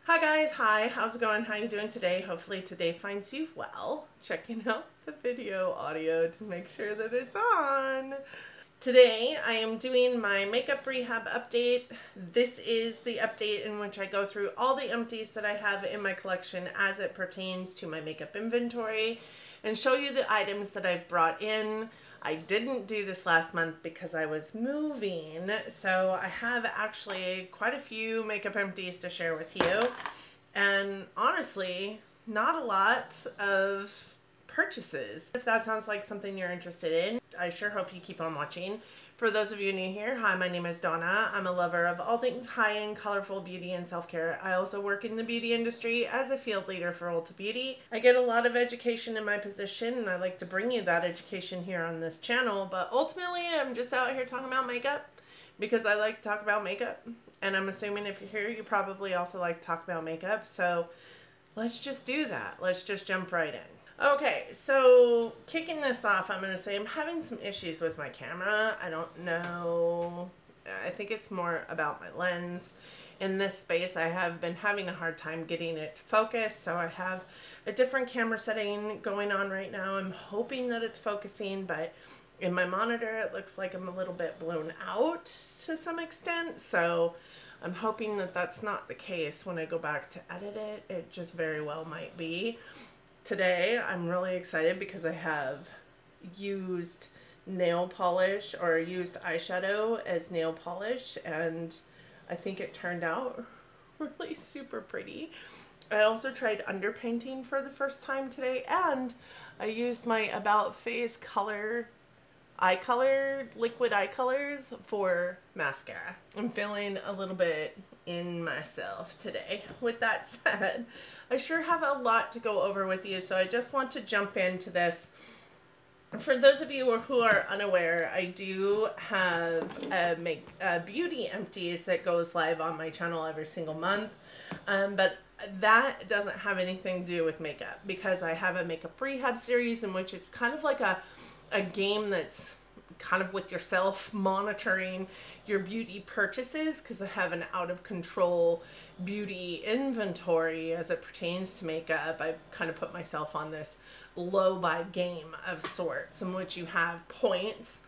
Hi guys, hi, how's it going? How you doing today? Hopefully today finds you well. Checking out the video audio to make sure that it's on. Today I am doing my makeup rehab update. This is the update in which I go through all the empties that I have in my collection as it pertains to my makeup inventory and show you the items that I've brought in. I didn't do this last month because I was moving, so I have actually quite a few makeup empties to share with you, and honestly, not a lot of purchases. If that sounds like something you're interested in, I sure hope you keep on watching. For those of you new here, hi, my name is Donna. I'm a lover of all things high-end, colorful beauty and self-care. I also work in the beauty industry as a field leader for Ulta Beauty. I get a lot of education in my position, and I like to bring you that education here on this channel, but ultimately I'm just out here talking about makeup because I like to talk about makeup, and I'm assuming if you're here, you probably also like to talk about makeup, so let's just do that. Let's just jump right in. Okay, so kicking this off, I'm going to say I'm having some issues with my camera. I don't know. I think it's more about my lens. In this space, I have been having a hard time getting it to focus, so I have a different camera setting going on right now. I'm hoping that it's focusing, but in my monitor, it looks like I'm a little bit blown out to some extent, so I'm hoping that that's not the case when I go back to edit it. It just very well might be. Today, I'm really excited because I have used nail polish or used eyeshadow as nail polish, and I think it turned out really super pretty. I also tried underpainting for the first time today, and I used my About Face Color eye color, liquid eye colors for mascara. I'm feeling a little bit in myself today. With that said, I sure have a lot to go over with you, so I just want to jump into this. For those of you who are unaware, I do have a beauty empties that goes live on my channel every single month, but that doesn't have anything to do with makeup because I have a makeup rehab series in which it's kind of like a game that's kind of with yourself monitoring your beauty purchases, because I have an out of control beauty inventory as it pertains to makeup. I've kind of put myself on this low buy game of sorts in which you have points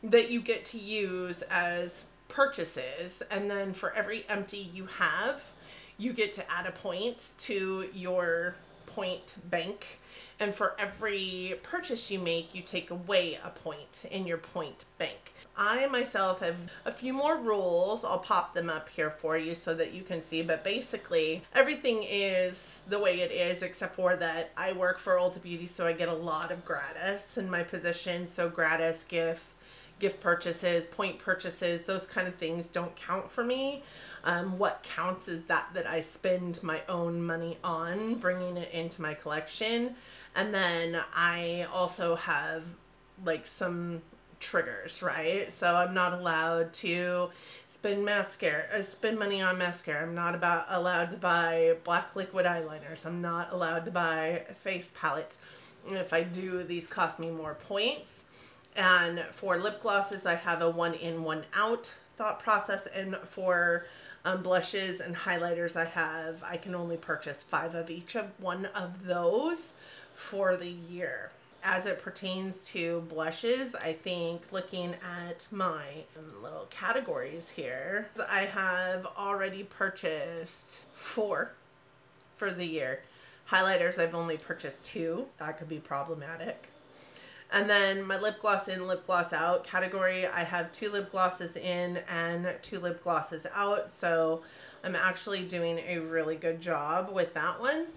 that you get to use as purchases, and then for every empty you have, you get to add a point to your point bank. And for every purchase you make, you take away a point in your point bank. I myself have a few more rules. I'll pop them up here for you so that you can see. But basically, everything is the way it is, except for that I work for Ulta Beauty, so I get a lot of gratis in my position. So gratis gifts, gift purchases, point purchases, those kind of things don't count for me. What counts is that I spend my own money on bringing it into my collection. And then I also have like some triggers, right? So I'm not allowed to spend money on mascara. I'm not allowed to buy black liquid eyeliners. I'm not allowed to buy face palettes. And if I do, these cost me more points. And for lip glosses, I have a 1 in, 1 out thought process. And for blushes and highlighters, I can only purchase 5 of each of one of those for the year. As it pertains to blushes, I think looking at my little categories here, I have already purchased 4 for the year. Highlighters, I've only purchased 2. That could be problematic. And then my lip gloss in, lip gloss out category, I have 2 lip glosses in and 2 lip glosses out. So I'm actually doing a really good job with that one.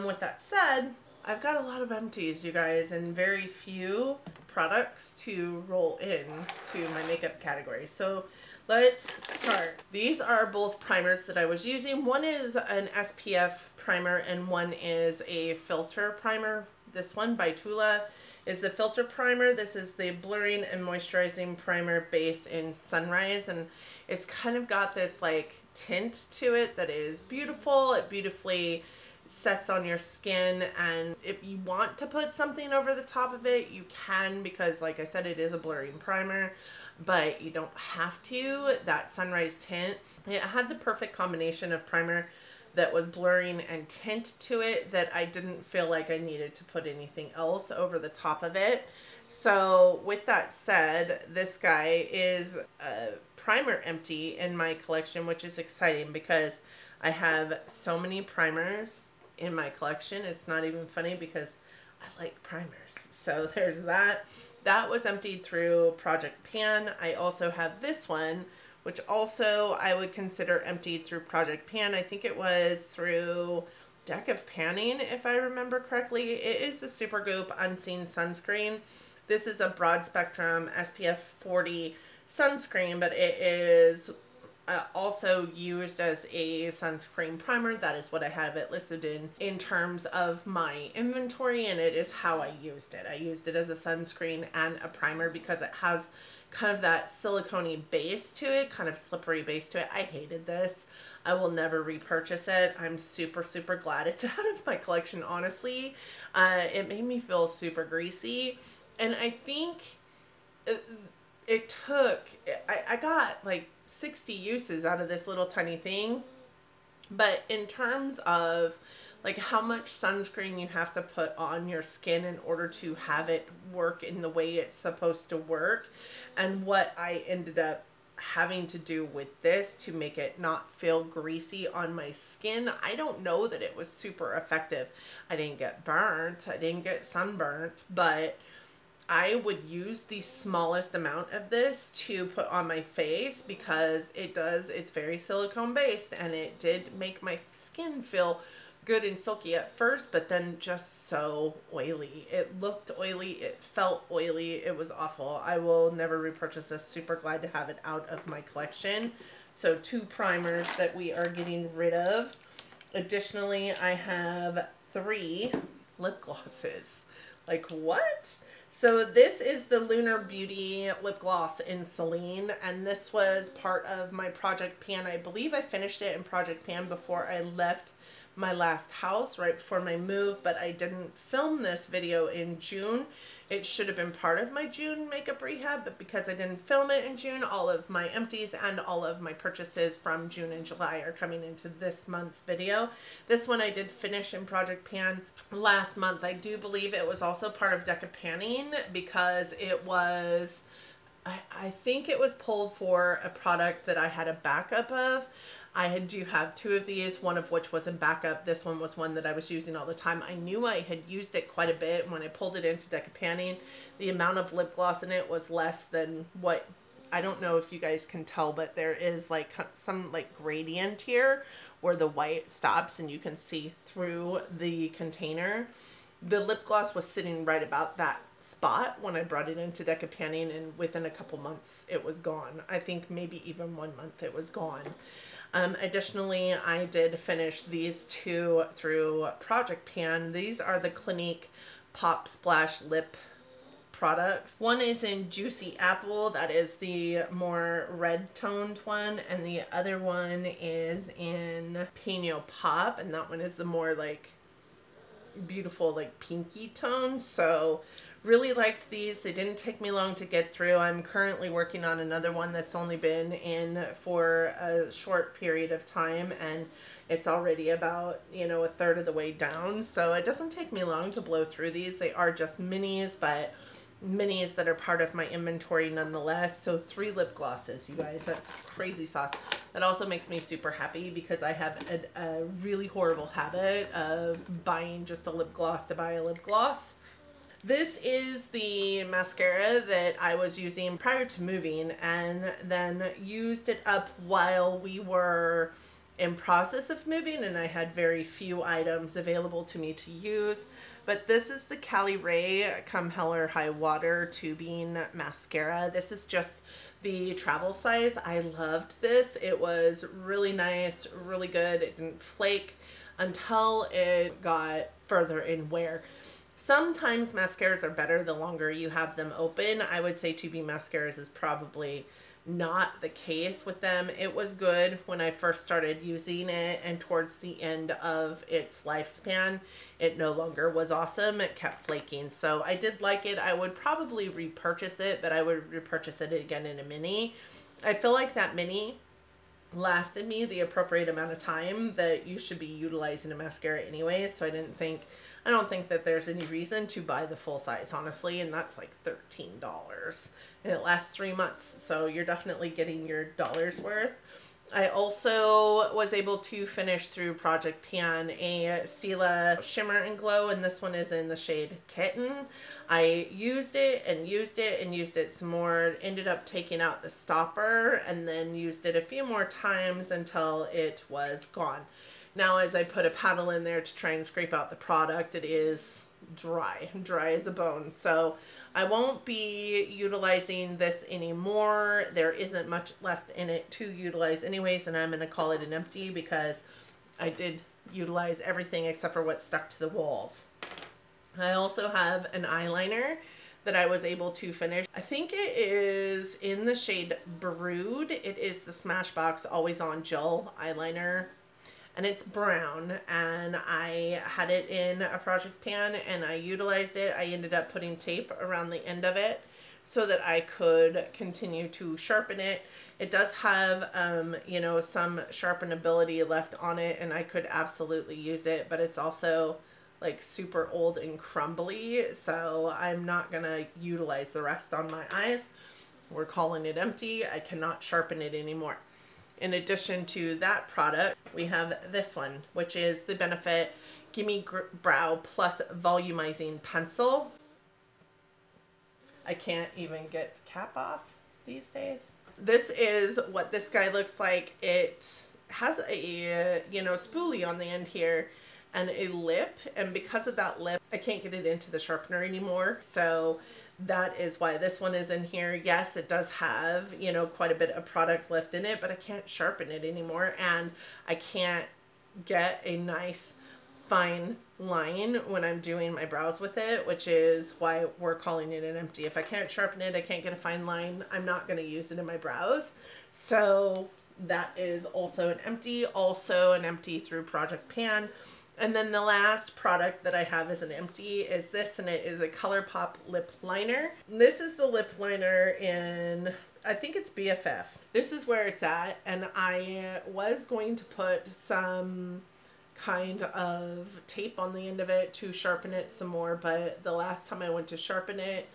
With that said, I've got a lot of empties, you guys, and very few products to roll in to my makeup category. So let's start. These are both primers that I was using. One is an SPF primer and one is a filter primer. This one by Tula is the filter primer. This is the blurring and moisturizing primer base in Sunrise, and it's kind of got this like tint to it that is beautiful. It beautifully sets on your skin, and if you want to put something over the top of it, you can, because like I said, it is a blurring primer, but you don't have to. That Sunrise tint, it had the perfect combination of primer that was blurring and tint to it that I didn't feel like I needed to put anything else over the top of it. So with that said, this guy is a primer empty in my collection, which is exciting because I have so many primers in my collection. It's not even funny because I like primers. So there's that. That was emptied through Project Pan. I also have this one, which also I would consider emptied through Project Pan. I think it was through Deck of Panning, if I remember correctly. It is the Supergoop Unseen Sunscreen. This is a broad spectrum SPF 40 sunscreen, but it is also used as a sunscreen primer. That is what I have it listed in terms of my inventory, and it is how I used it. I used it as a sunscreen and a primer because it has kind of that silicone base to it, kind of slippery base to it. I hated this. I will never repurchase it. I'm super, super glad it's out of my collection, honestly. It made me feel super greasy. And I think it took, I got like 60 uses out of this little tiny thing. But in terms of like how much sunscreen you have to put on your skin in order to have it work in the way it's supposed to work, and what I ended up having to do with this to make it not feel greasy on my skin, I don't know that it was super effective. I didn't get burnt, I didn't get sunburnt, but I would use the smallest amount of this to put on my face because it's very silicone based, and it did make my skin feel good and silky at first, but then just so oily. It looked oily, it felt oily, it was awful. I will never repurchase this. Super glad to have it out of my collection. So 2 primers that we are getting rid of. Additionally, I have 3 lip glosses. Like, what? So this is the Lunar Beauty lip gloss in Celine, and this was part of my Project Pan. I believe I finished it in Project Pan before I left my last house, right before my move, but I didn't film this video in June. It should have been part of my June makeup rehab, but because I didn't film it in June, all of my empties and all of my purchases from June and July are coming into this month's video. This one I did finish in Project Pan last month. I do believe it was also part of Deck of Panning because it was, I think it was pulled for a product that I had a backup of. I do have 2 of these, one of which was in backup. This one was one that I was using all the time. I knew I had used it quite a bit. When I pulled it into Deck of Panning, the amount of lip gloss in it was less than what, I don't know if you guys can tell, but there is like some like gradient here where the white stops and you can see through the container. The lip gloss was sitting right about that spot when I brought it into Deck of Panning, and within a couple months it was gone. I think maybe even 1 month it was gone. Additionally, I did finish these 2 through Project Pan. These are the Clinique Pop Splash Lip products. One is in Juicy Apple, that is the more red toned one, and the other one is in Pino Pop, and that one is the more like beautiful like pinky tone. So really liked these. They didn't take me long to get through. I'm currently working on another one that's only been in for a short period of time, and it's already about, you know, 1/3 of the way down. So it doesn't take me long to blow through these. They are just minis, but minis that are part of my inventory nonetheless. So 3 lip glosses, you guys. That's crazy sauce. That also makes me super happy because I have a really horrible habit of buying just a lip gloss to buy a lip gloss. This is the mascara that I was using prior to moving, and then used it up while we were in process of moving, and I had very few items available to me to use. But this is the Cali Ray Come Hell or High Water Tubing Mascara. This is just the travel size. I loved this. It was really nice, really good. It didn't flake until it got further in wear. Sometimes mascaras are better the longer you have them open. I would say tubing mascaras is probably not the case with them. It was good when I first started using it, and towards the end of its lifespan, it no longer was awesome. It kept flaking. So I did like it. I would probably repurchase it, but I would repurchase it again in a mini. I feel like that mini lasted me the appropriate amount of time that you should be utilizing a mascara anyways. So I don't think that there's any reason to buy the full size, honestly, and that's like $13. And it lasts 3 months, so you're definitely getting your dollar's worth. I also was able to finish through Project Pan a Stila Shimmer and Glow, and this one is in the shade Kitten. I used it and used it and used it some more, ended up taking out the stopper, and then used it a few more times until it was gone. Now as I put a paddle in there to try and scrape out the product, it is dry as a bone. So I won't be utilizing this anymore. There isn't much left in it to utilize anyways, and I'm going to call it an empty because I did utilize everything except for what stuck to the walls. I also have an eyeliner that I was able to finish. I think it is in the shade Brood. It is the Smashbox Always On Gel eyeliner. And it's brown, and I had it in a Project Pan and I utilized it. I ended up putting tape around the end of it so that I could continue to sharpen it. It does have, you know, some sharpenability left on it, and I could absolutely use it, but it's also like super old and crumbly, so I'm not gonna utilize the rest on my eyes. We're calling it empty. I cannot sharpen it anymore. In addition to that product, we have this one, which is the Benefit Gimme Brow Plus Volumizing Pencil. I can't even get the cap off these days. This is what this guy looks like. It has a, you know, spoolie on the end here and a lip, and because of that lip, I can't get it into the sharpener anymore. So that is why this one is in here. Yes, it does have, you know, quite a bit of product left in it, but I can't sharpen it anymore, and I can't get a nice fine line when I'm doing my brows with it, which is why we're calling it an empty. If I can't sharpen it, I can't get a fine line, I'm not going to use it in my brows. So that is also an empty through Project Pan. And then the last product that I have as an empty is this, and it is a ColourPop lip liner. This is the lip liner in, I think it's BFF. This is where it's at, and I was going to put some kind of tape on the end of it to sharpen it some more, but the last time I went to sharpen it,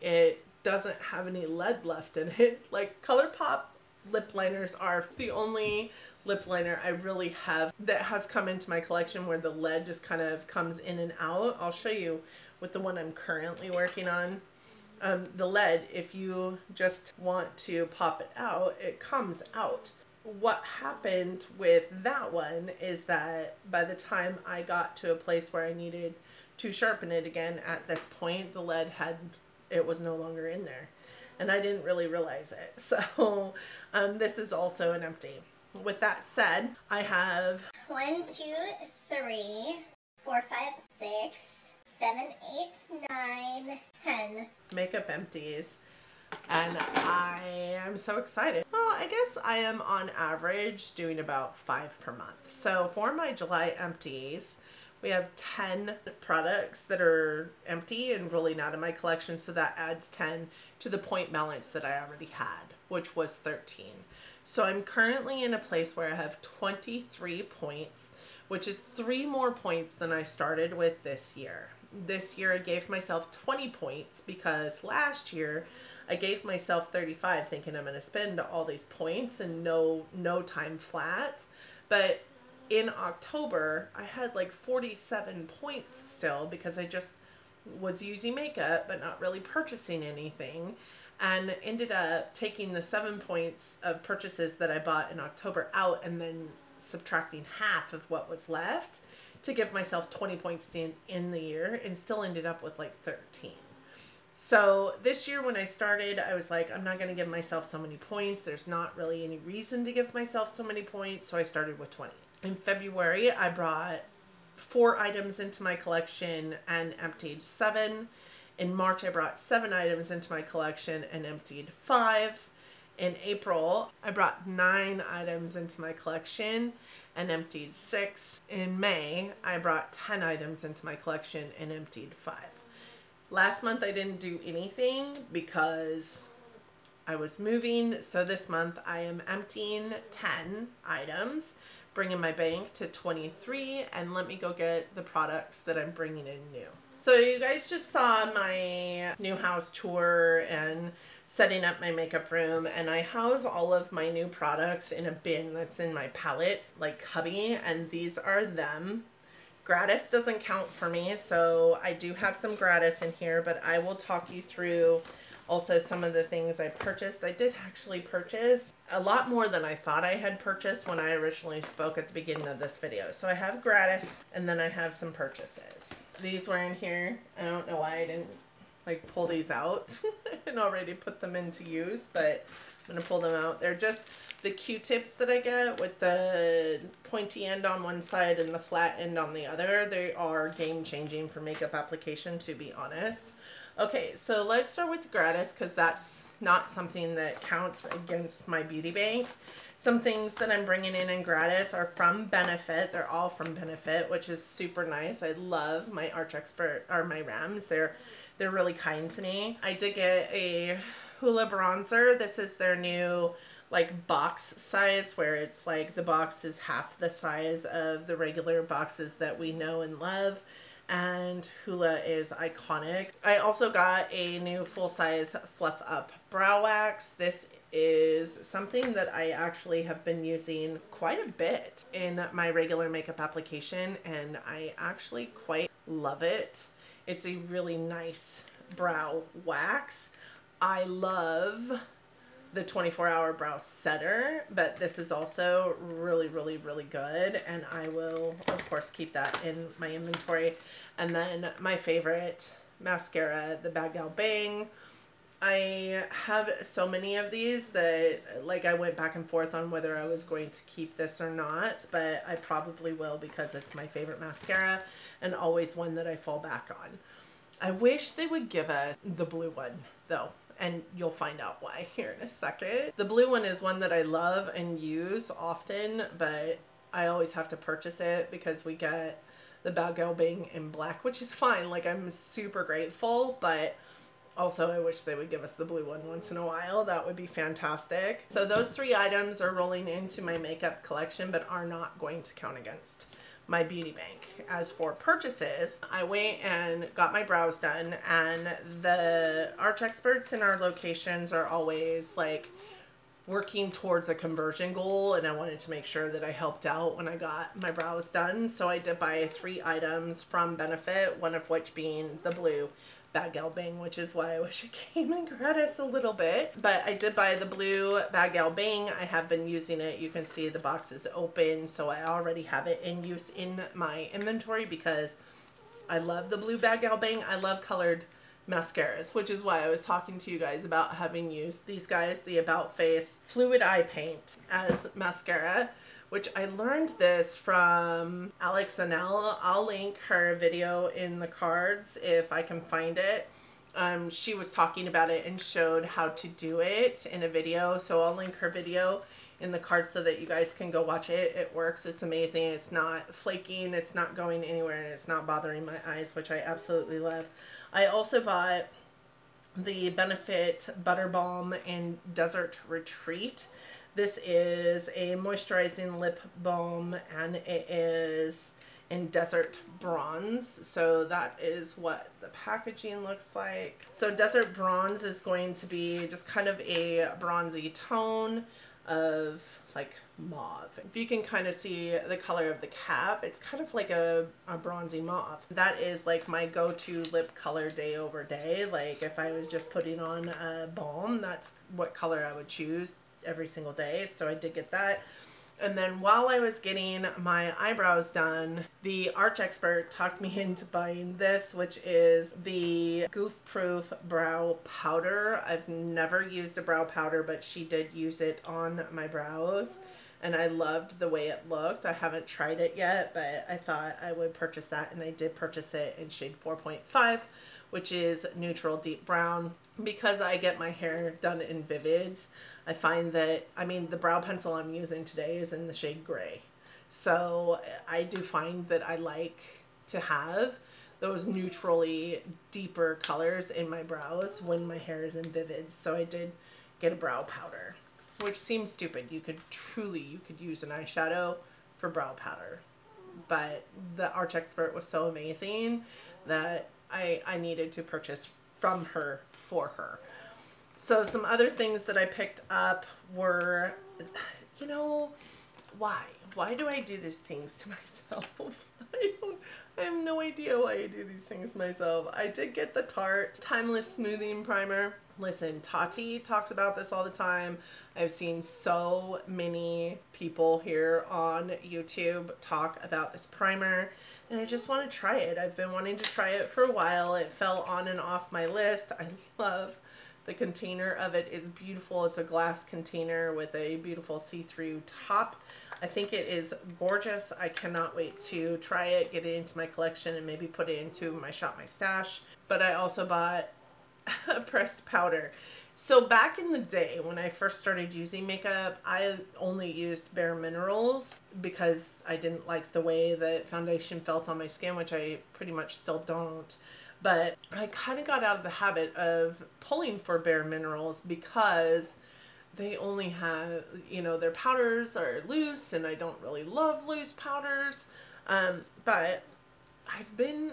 it doesn't have any lead left in it. Like, ColourPop lip liners are the only lip liner I really have that has come into my collection where the lead just kind of comes in and out. I'll show you with the one I'm currently working on. The lead, if you just want to pop it out, it comes out. What happened with that one is that by the time I got to a place where I needed to sharpen it again at this point, the lead it was no longer in there, and I didn't really realize it. So this is also an empty. With that said, I have 1, 2, 3, 4, 5, 6, 7, 8, 9, 10 makeup empties, and I am so excited. Well, I guess I am on average doing about 5 per month. So for my July empties, we have 10 products that are empty and rolling out of my collection, so that adds 10 to the point balance that I already had, which was 13. So I'm currently in a place where I have 23 points, which is 3 more points than I started with this year. This year I gave myself 20 points because last year I gave myself 35 thinking I'm going to spend all these points and no time flat. But in October I had like 47 points still because I just was using makeup but not really purchasing anything, and ended up taking the 7 points of purchases that I bought in October out and then subtracting half of what was left to give myself 20 points in the year, and still ended up with like 13. So this year when I started, I was like, I'm not going to give myself so many points. There's not really any reason to give myself so many points, so I started with 20. In February, I brought 4 items into my collection and emptied 7. In March, I brought 7 items into my collection and emptied 5. In April, I brought 9 items into my collection and emptied 6. In May, I brought 10 items into my collection and emptied 5. Last month, I didn't do anything because I was moving. So this month I am emptying 10 items, bringing my bank to 23, and let me go get the products that I'm bringing in new. So you guys just saw my new house tour and setting up my makeup room, and I house all of my new products in a bin that's in my palette, like cubby, and these are them. Gratis doesn't count for me, so I do have some gratis in here, but I will talk you through also some of the things I purchased. I did actually purchase a lot more than I thought I had purchased when I originally spoke at the beginning of this video. So I have gratis, and then I have some purchases. These were in here. I don't know why I didn't like pull these out and already put them into use, but I'm gonna pull them out. They're just the Q-tips that I get with the pointy end on one side and the flat end on the other. They are game-changing for makeup application, to be honest. Okay, so let's start with gratis, because that's not something that counts against my beauty bank. Some things that I'm bringing in gratis are from Benefit. They're all from Benefit, which is super nice. I love my Arch Expert, or my Rams. They're really kind to me. I did get a Hoola bronzer. This is their new like box size, where it's like the box is half the size of the regular boxes that we know and love, and Hoola is iconic. I also got a new full-size Fluff Up brow wax. This is something that I actually have been using quite a bit in my regular makeup application, and I actually quite love it. It's a really nice brow wax. I love the 24-hour brow setter, but this is also really, really, really good, and I will of course keep that in my inventory. And then my favorite mascara, the Bad Gal Bang. I have so many of these that like I went back and forth on whether I was going to keep this or not, but I probably will, because it's my favorite mascara and always one that I fall back on. I wish they would give us the blue one though, and you'll find out why here in a second. The blue one is one that I love and use often, but I always have to purchase it because we get the Bad Gal Bang in black, which is fine. Like, I'm super grateful, but also I wish they would give us the blue one once in a while. That would be fantastic. So those 3 items are rolling into my makeup collection, but are not going to count against my beauty bank. As for purchases, I went and got my brows done, and the Arch Experts in our locations are always like working towards a conversion goal, and I wanted to make sure that I helped out when I got my brows done. So I did buy 3 items from Benefit, one of which being the blue Bad Gal Bang, which is why I wish it came in gratis a little bit. But I did buy the blue Bad Gal Bang. I have been using it. You can see the box is open, so I already have it in use in my inventory because I love the blue Bad Gal Bang. I love colored mascaras, which is why I was talking to you guys about having used these guys, the About Face Fluid Eye Paint as mascara, which I learned this from Alex Anel. I'll link her video in the cards if I can find it. She was talking about it and showed how to do it in a video, so I'll link her video in the cards so that you guys can go watch it. It works. It's amazing. It's not flaking. It's not going anywhere, and it's not bothering my eyes, which I absolutely love. I also bought the Benefit Butter Balm in Desert Retreat. This is a moisturizing lip balm, and it is in Desert Bronze. So that is what the packaging looks like. So Desert Bronze is going to be just kind of a bronzy tone of like mauve. If you can kind of see the color of the cap, it's kind of like a bronzy mauve. That is like my go-to lip color day over day. Like if I was just putting on a balm, that's what color I would choose every single day. So I did get that. And then while I was getting my eyebrows done, the Arch Expert talked me into buying this, which is the Goof Proof Brow Powder. I've never used a brow powder, but she did use it on my brows, and I loved the way it looked. I haven't tried it yet, but I thought I would purchase that, and I did purchase it in shade 4.5, which is neutral deep brown. Because I get my hair done in Vivids, I find that, I mean, the brow pencil I'm using today is in the shade gray. So I do find that I like to have those neutrally deeper colors in my brows when my hair is in Vivids. So I did get a brow powder, which seems stupid. You could use an eyeshadow for brow powder, but the Arch Expert was so amazing that I needed to purchase from her for her. So some other things that I picked up were, you know, why do I do these things to myself? I have no idea why I do these things to myself. I did get the Tarte Timeless Smoothing Primer. Listen, Tati talks about this all the time. I've seen so many people here on YouTube talk about this primer, and I just want to try it. I've been wanting to try it for a while. It fell on and off my list. I love the container of it. Is beautiful. It's a glass container with a beautiful see-through top. I think it is gorgeous. I cannot wait to try it, get it into my collection, and maybe put it into my Shop My Stash. But I also bought a pressed powder. So back in the day when I first started using makeup, I only used Bare Minerals because I didn't like the way that foundation felt on my skin, which I pretty much still don't. But I kind of got out of the habit of pulling for Bare Minerals because they only have, you know, their powders are loose, and I don't really love loose powders. But I've been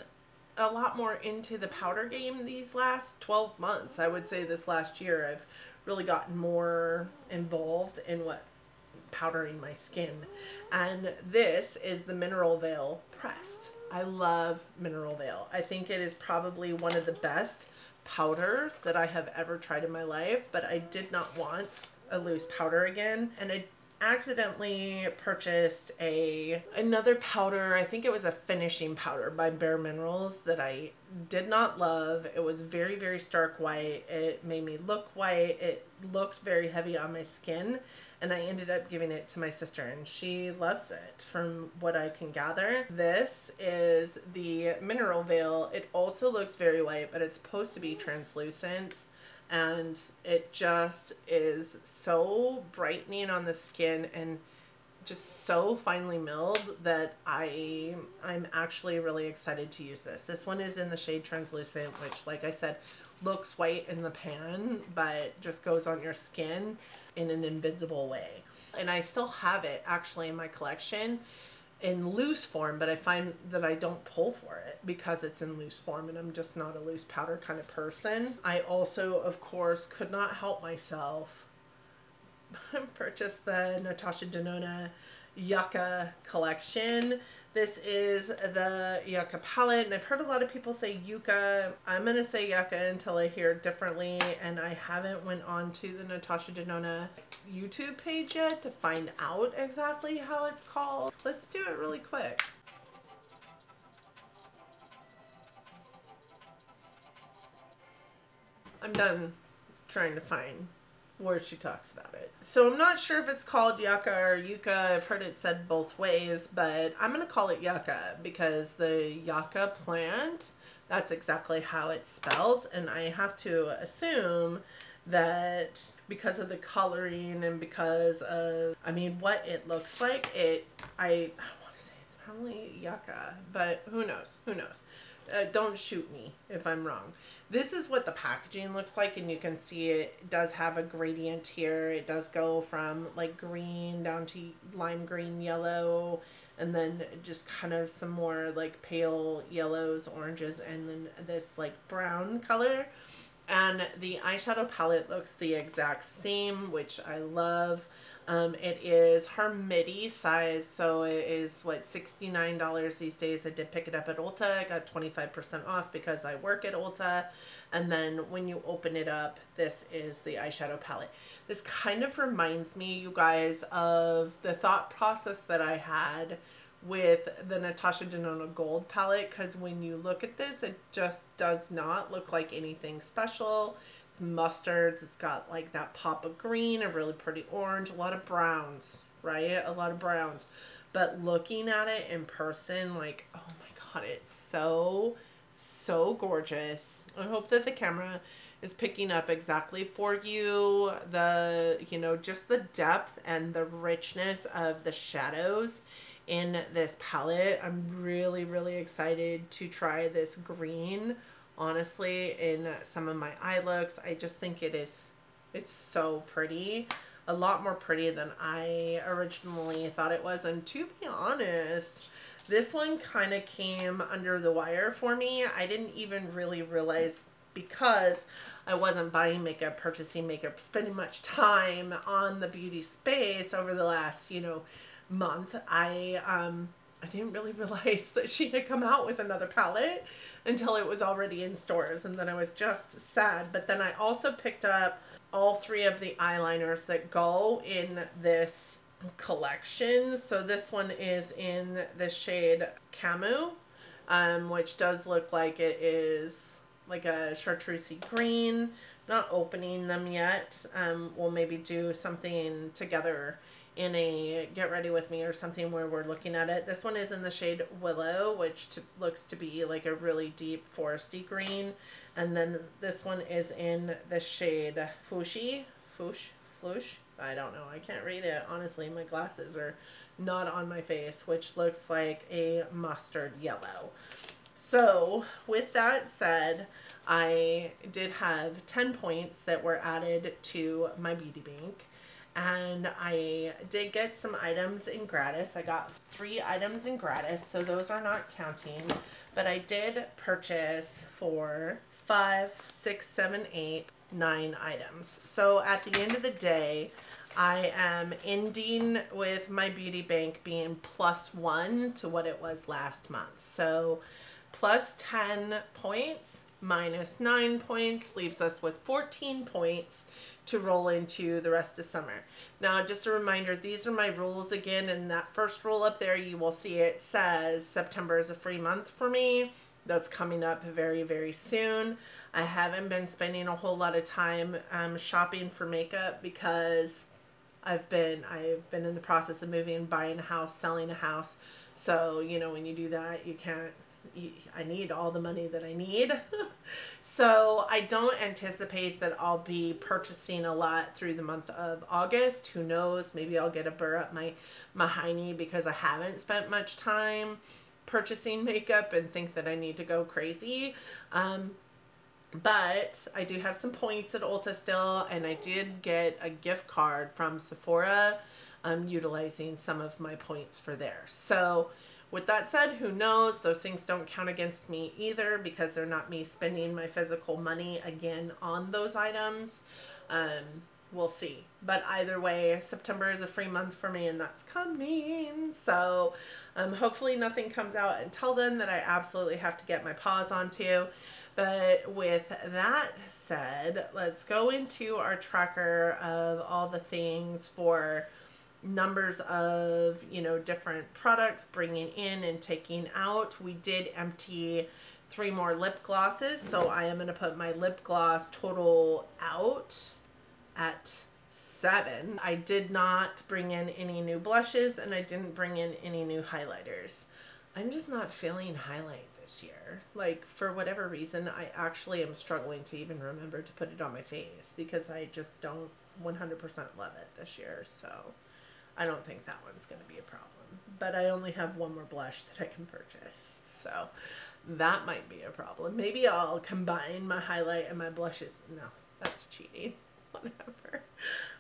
a lot more into the powder game these last 12 months. I would say this last year I've really gotten more involved in powdering my skin. And this is the Mineral Veil Pressed. I love Mineral Veil. I think it is probably one of the best powders that I have ever tried in my life, but I did not want a loose powder again, and I accidentally purchased another powder. I think it was a finishing powder by Bare Minerals that I did not love. It was very, very stark white. It made me look white. It looked very heavy on my skin, and I ended up giving it to my sister, and she loves it from what I can gather. This is the Mineral Veil. It also looks very white, but it's supposed to be translucent, and it just is so brightening on the skin and just so finely milled that I'm actually really excited to use this. This one is in the shade Translucent, which, like I said, looks white in the pan, but just goes on your skin in an invisible way. And I still have it actually in my collection in loose form, but I find that I don't pull for it because it's in loose form, and I'm just not a loose powder kind of person. I also, of course, could not help myself purchase the Natasha Denona Yucca collection. This is the Yucca palette, and I've heard a lot of people say Yucca. I'm gonna say Yucca until I hear it differently, and I haven't went on to the Natasha Denona YouTube page yet to find out exactly how it's called. Let's do it really quick. I'm done trying to find where she talks about it. So I'm not sure if it's called Yucca or Yucca. I've heard it said both ways, but I'm going to call it Yucca because the Yucca plant, that's exactly how it's spelled. And I have to assume that because of the coloring and because of, I mean, what it looks like, I want to say it's probably Yucca, but who knows? Who knows? Don't shoot me if I'm wrong. This is what the packaging looks like, and you can see it does have a gradient here. It does go from like green down to lime green, yellow, and then just kind of some more like pale yellows, oranges, and then this like brown color. And the eyeshadow palette looks the exact same, which I love. It is her midi size, so it is what, $69 these days. I did pick it up at Ulta. I got 25% off because I work at Ulta. And then when you open it up, this is the eyeshadow palette. This kind of reminds me, you guys, of the thought process that I had with the Natasha Denona Gold palette, because when you look at this, it just does not look like anything special. It's mustards, it's got like that pop of green, a really pretty orange, a lot of browns, right? A lot of browns. But looking at it in person, like, oh my god, it's so, so gorgeous. I hope that the camera is picking up exactly for you the, you know, just the depth and the richness of the shadows in this palette. I'm really, really excited to try this green, honestly, in some of my eye looks. I just think it is It's so pretty. A lot more pretty than I originally thought it was. And to be honest, this one kind of came under the wire for me. I didn't even really realize, because I wasn't buying makeup, purchasing makeup, spending much time on the beauty space over the last, you know, month. I didn't really realize that she had come out with another palette until it was already in stores, and then I was just sad. But then I also picked up all 3 of the eyeliners that go in this collection. So this one is in the shade Camu, which does look like it is like a chartreusey green. Not opening them yet. We'll maybe do something together in a get ready with me or something where we're looking at it. This one is in the shade Willow, which looks to be like a really deep foresty green. And then this one is in the shade Flush. I don't know. I can't read it. Honestly, my glasses are not on my face, which looks like a mustard yellow. So with that said, I did have 10 points that were added to my beauty bank. And I did get some items in gratis. I got 3 items in gratis, so those are not counting. But I did purchase 4, 5, 6, 7, 8, 9 items. So at the end of the day, I am ending with my beauty bank being +1 to what it was last month. So plus 10 points minus 9 points leaves us with 14 points to roll into the rest of summer. Now, just a reminder, these are my rules again. In that first rule up there, you will see it says September is a free month for me. That's coming up very, very soon. I haven't been spending a whole lot of time shopping for makeup because I've been in the process of moving, buying a house, selling a house. So, you know, when you do that, you can't, I need all the money that I need. So I don't anticipate that I'll be purchasing a lot through the month of August. Who knows? Maybe I'll get a burr up my hiney because I haven't spent much time purchasing makeup and think that I need to go crazy. But I do have some points at Ulta still, and I did get a gift card from Sephora. I'm utilizing some of my points for there. So with that said, who knows? Those things don't count against me either because they're not me spending my physical money again on those items. We'll see. But either way, September is a free month for me, and that's coming. So hopefully nothing comes out until then that I absolutely have to get my paws onto. But with that said, let's go into our tracker of all the things for numbers of, you know, different products bringing in and taking out. We did empty 3 more lip glosses, so I am going to put my lip gloss total out at 7. I did not bring in any new blushes, and I didn't bring in any new highlighters. I'm just not feeling highlight this year. Like, for whatever reason, I actually am struggling to even remember to put it on my face because I just don't 100% love it this year. So I don't think that one's going to be a problem. But I only have 1 more blush that I can purchase. So that might be a problem. Maybe I'll combine my highlight and my blushes. No, that's cheating. Whatever.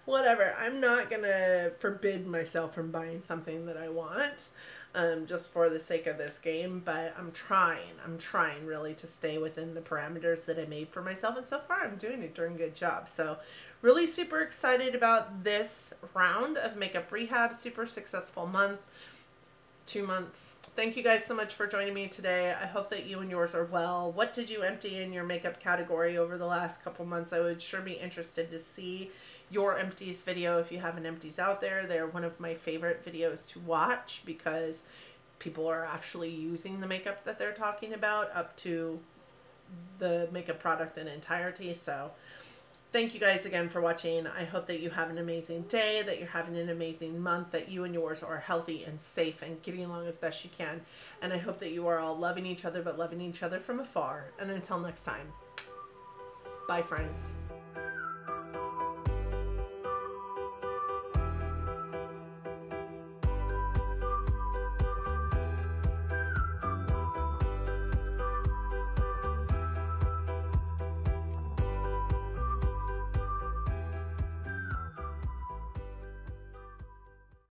Whatever. I'm not going to forbid myself from buying something that I want just for the sake of this game. But I'm trying really to stay within the parameters that I made for myself. And so far I'm doing a darn good job. So really super excited about this round of Makeup Rehab. Super successful month. 2 months. Thank you guys so much for joining me today. I hope that you and yours are well. What did you empty in your makeup category over the last couple months? I would sure be interested to see your empties video. If you have an empties out there, they're one of my favorite videos to watch because people are actually using the makeup that they're talking about up to the makeup product in entirety. So thank you guys again for watching. I hope that you have an amazing day, that you're having an amazing month, that you and yours are healthy and safe and getting along as best you can. And I hope that you are all loving each other, but loving each other from afar. And until next time, bye friends.